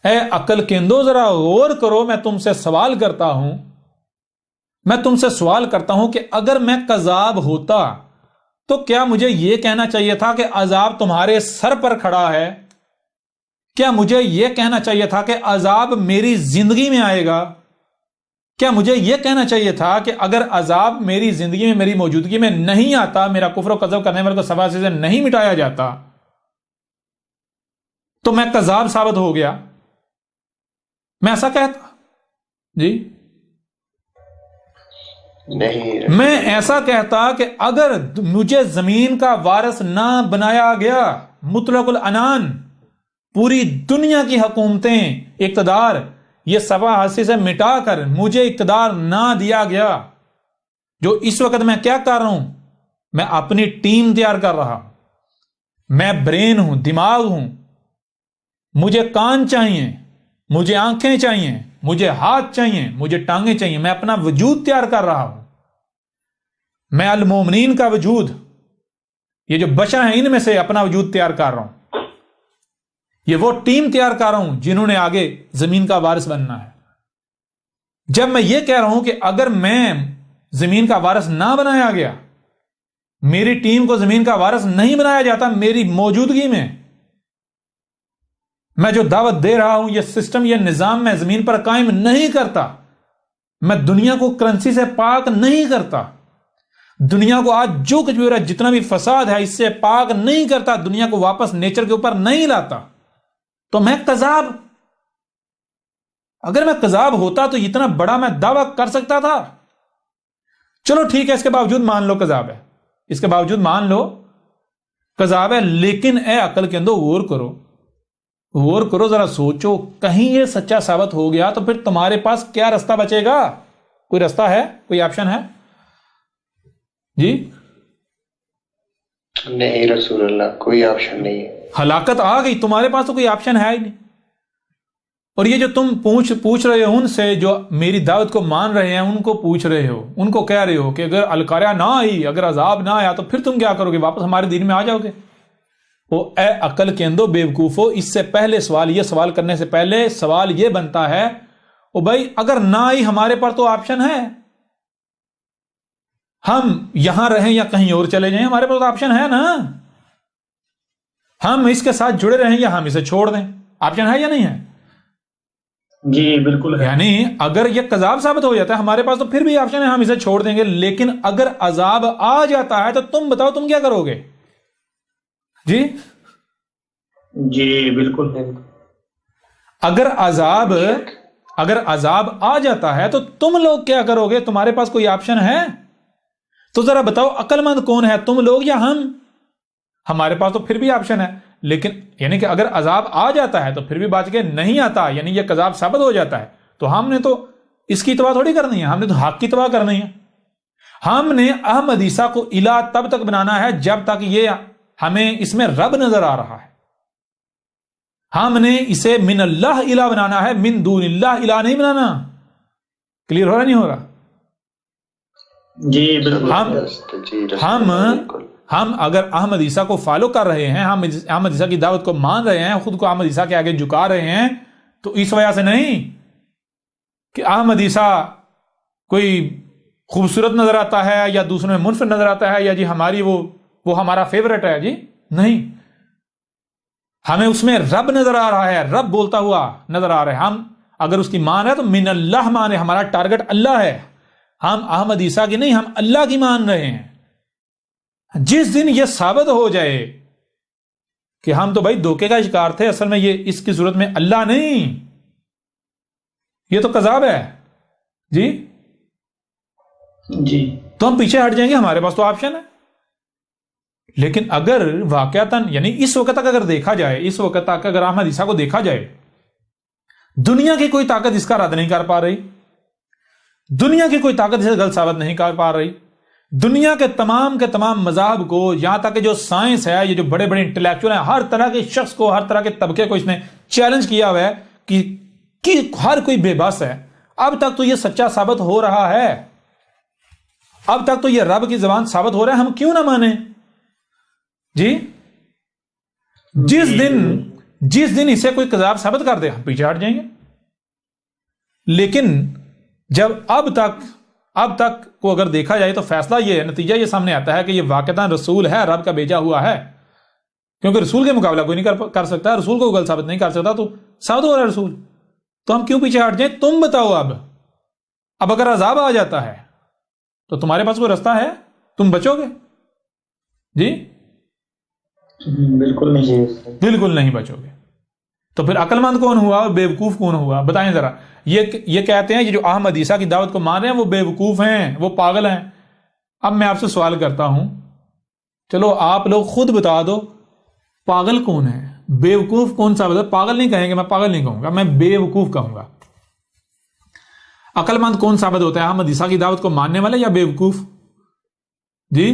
اے عقل کیندو ذرا غور کرو، میں تم سے سوال کرتا ہوں کہ اگر میں کذاب ہوتا تو کیا مجھے یہ کہنا چاہیے تھا کہ عذاب تمہارے سر پر کھڑا ہے؟ کیا مجھے یہ کہنا چاہیے تھا کہ عذاب میری زندگی میں آئے گا؟ کیا مجھے یہ کہنا چاہیے تھا کہ اگر عذاب میری زندگی میں میری موجودگی میں نہیں آتا، میرا کفر و کذب کرنے والے کو سبا سے نہیں مٹایا جاتا، تو میں کذاب ثابت ہو گیا؟ میں ایسا کہتا؟ جی نہیں، میں ایسا کہتا کہ اگر مجھے زمین کا وارث نہ بنایا گیا، مطلق العنان پوری دنیا کی حکومتیں، اقتدار، یہ سبا حاصل سے مٹا کر مجھے اقتدار نہ دیا گیا، جو اس وقت میں کیا کر رہا ہوں؟ میں اپنی ٹیم تیار کر رہا، میں برین ہوں، دماغ ہوں، مجھے کان چاہیے، مجھے آنکھیں چاہیے، مجھے ہاتھ چاہیے، مجھے ٹانگیں چاہیے، میں اپنا وجود تیار کر رہا ہوں، میں المومنین کا وجود، یہ جو بشر ہیں ان میں سے اپنا وجود تیار کر رہا ہوں، یہ وہ ٹیم تیار کر رہا ہوں جنہوں نے آگے زمین کا وارث بننا ہے۔ جب میں یہ کہہ رہا ہوں کہ اگر میں زمین کا وارث نہ بنایا گیا، میری ٹیم کو زمین کا وارث نہیں بنایا جاتا میری موجودگی میں جو دعوت دے رہا ہوں، یہ سسٹم، یہ نظام میں زمین پر قائم نہیں کرتا، میں دنیا کو کرنسی سے پاک نہیں کرتا، دنیا کو آج جو کچھ بھی ہو رہا ہے، جتنا بھی فساد ہے، اس سے پاک نہیں کرتا، دنیا کو واپس نیچر کے اوپر نہیں لاتا، تو میں کذاب، اگر میں کذاب ہوتا تو اتنا بڑا میں دعویٰ کر سکتا تھا؟ چلو ٹھیک ہے، اس کے باوجود مان لو کذاب ہے، اس کے باوجود مان لو کذاب ہے، لیکن اے عقل کے اندر غور کرو، ذرا سوچو، کہیں یہ سچا ثابت ہو گیا تو پھر تمہارے پاس کیا رستہ بچے گا؟ کوئی رستہ ہے؟ کوئی آپشن ہے؟ جی نہیں رسول اللہ، کوئی آپشن نہیں ہے، ہلاکت آ گئی، تمہارے پاس تو کوئی آپشن ہے ہی نہیں۔ اور یہ جو تم پوچھ رہے ہو ان سے جو میری دعوت کو مان رہے ہیں، ان کو پوچھ رہے ہو، ان کو کہہ رہے ہو کہ اگر القاریہ نہ آئی، اگر عذاب نہ آیا تو پھر تم کیا کرو گے؟ واپس ہمارے دین میں آ جاؤ گے؟ وہ اے عقل کے اندو بیوقوفو، اس سے پہلے سوال کرنے سے پہلے سوال یہ بنتا ہے، او بھائی اگر نہ آئی ہمارے پر تو آپشن ہے، ہم یہاں رہیں یا کہیں اور چلے جائیں، ہمارے پاس تو آپشن ہے نا، ہم اس کے ساتھ جڑے رہیں یا ہم اسے چھوڑ دیں، آپشن ہے یا نہیں ہے؟ جی بالکل ہے۔ یعنی اگر یہ کذاب ثابت ہو جاتا ہے ہمارے پاس تو پھر بھی آپشن ہے، ہم اسے چھوڑ دیں گے، لیکن اگر عذاب آ جاتا ہے تو تم بتاؤ تم کیا کرو گے؟ جی بالکل۔ اگر عذاب آ جاتا ہے تو تم لوگ کیا کرو گے؟ تمہارے پاس کوئی آپشن ہے؟ تو ذرا بتاؤ عقل مند کون ہے، تم لوگ یا ہم؟ ہمارے پاس تو پھر بھی آپشن ہے، لیکن یعنی کہ اگر عذاب آ جاتا ہے تو پھر بھی بچ کے نہیں آتا، یعنی یہ کذاب ثابت ہو جاتا ہے، تو ہم نے تو اس کی اتباع تھوڑی کرنی ہے، ہم نے تو حق کی اتباع کرنی ہے۔ ہم نے احمد عیسیٰ کو الہ تب تک بنانا ہے جب تک یہ ہمیں اس میں رب نظر آ رہا ہے، ہم نے اسے من اللہ الہ بنانا ہے، من دون اللہ الہ نہیں بنانا۔ کلیئر ہو رہا نہیں ہو رہا؟ جی بالکل۔ ہم اگر احمد عیسیٰ کو فالو کر رہے ہیں، ہم احمد عیسیٰ کی دعوت کو مان رہے ہیں، خود کو احمد عیسیٰ کے آگے جھکا رہے ہیں، تو اس وجہ سے نہیں کہ احمد عیسیٰ کوئی خوبصورت نظر آتا ہے یا دوسروں میں منفرد نظر آتا ہے، یا جی ہماری وہ ہمارا فیورٹ ہے، جی نہیں، ہمیں اس میں رب نظر آ رہا ہے، رب بولتا ہوا نظر آ رہا ہے۔ ہم اگر اس کی مان ہے تو من اللہ مانے، ہمارا ٹارگٹ اللہ ہے، ہم احمد عیسیٰ کی نہیں، ہم اللہ کی مان رہے ہیں۔ جس دن یہ ثابت ہو جائے کہ ہم تو بھائی دھوکے کا شکار تھے، اصل میں یہ اس کی صورت میں اللہ نہیں، یہ تو کذاب ہے، جی تو ہم پیچھے ہٹ جائیں گے، ہمارے پاس تو آپشن ہے۔ لیکن اگر واقعتاً یعنی اس وقت تک اگر دیکھا جائے، اس وقت تک اگر احمد عیسیٰ کو دیکھا جائے، دنیا کی کوئی طاقت اس کا رد نہیں کر پا رہی، دنیا کی کوئی طاقت اسے غلط ثابت نہیں کر پا رہی، دنیا کے تمام مذاہب کو، یہاں تک کہ جو سائنس ہے، یہ جو بڑے بڑے انٹلیکچوئل ہیں، ہر طرح کے شخص کو، ہر طرح کے طبقے کو اس نے چیلنج کیا ہوا ہے کہ ہر کوئی بے بس ہے۔ اب تک تو یہ سچا ثابت ہو رہا ہے، اب تک تو یہ رب کی زبان ثابت ہو رہا ہے، ہم کیوں نہ مانیں؟ جی جس دن اسے کوئی کذاب ثابت کر دے ہم پیچھے ہٹ جائیں گے. لیکن جب اب تک کو اگر دیکھا جائے تو فیصلہ یہ ہے، نتیجہ یہ سامنے آتا ہے کہ یہ واقعتاً رسول ہے، رب کا بھیجا ہوا ہے، کیونکہ رسول کے مقابلہ کوئی نہیں کر سکتا، رسول کو غلط ثابت نہیں کر سکتا، تو ثابت ہو رہا ہے رسول. تو ہم کیوں پیچھے ہٹ جائیں؟ تم بتاؤ. اب اگر عذاب آ جاتا ہے تو تمہارے پاس کوئی رستہ ہے؟ تم بچو گے؟ جی بالکل نہیں، بالکل نہیں بچو گے. تو پھر عقل مند کون ہوا اور بیوقوف کون ہوا؟ بتائیں ذرا. یہ کہتے ہیں یہ جو احمد عیسیٰ کی دعوت کو مان رہے ہیں وہ بیوقوف ہیں، وہ پاگل ہیں. اب میں آپ سے سوال کرتا ہوں، چلو آپ لوگ خود بتا دو پاگل کون ہے، بیوقوف کون سا؟ پاگل نہیں کہیں گے، میں پاگل نہیں کہوں گا، میں بیوقوف کہوں گا. عقل مند کون ثابت ہوتا ہے، احمد عیسیٰ کی دعوت کو ماننے والے یا بیوقوف؟ جی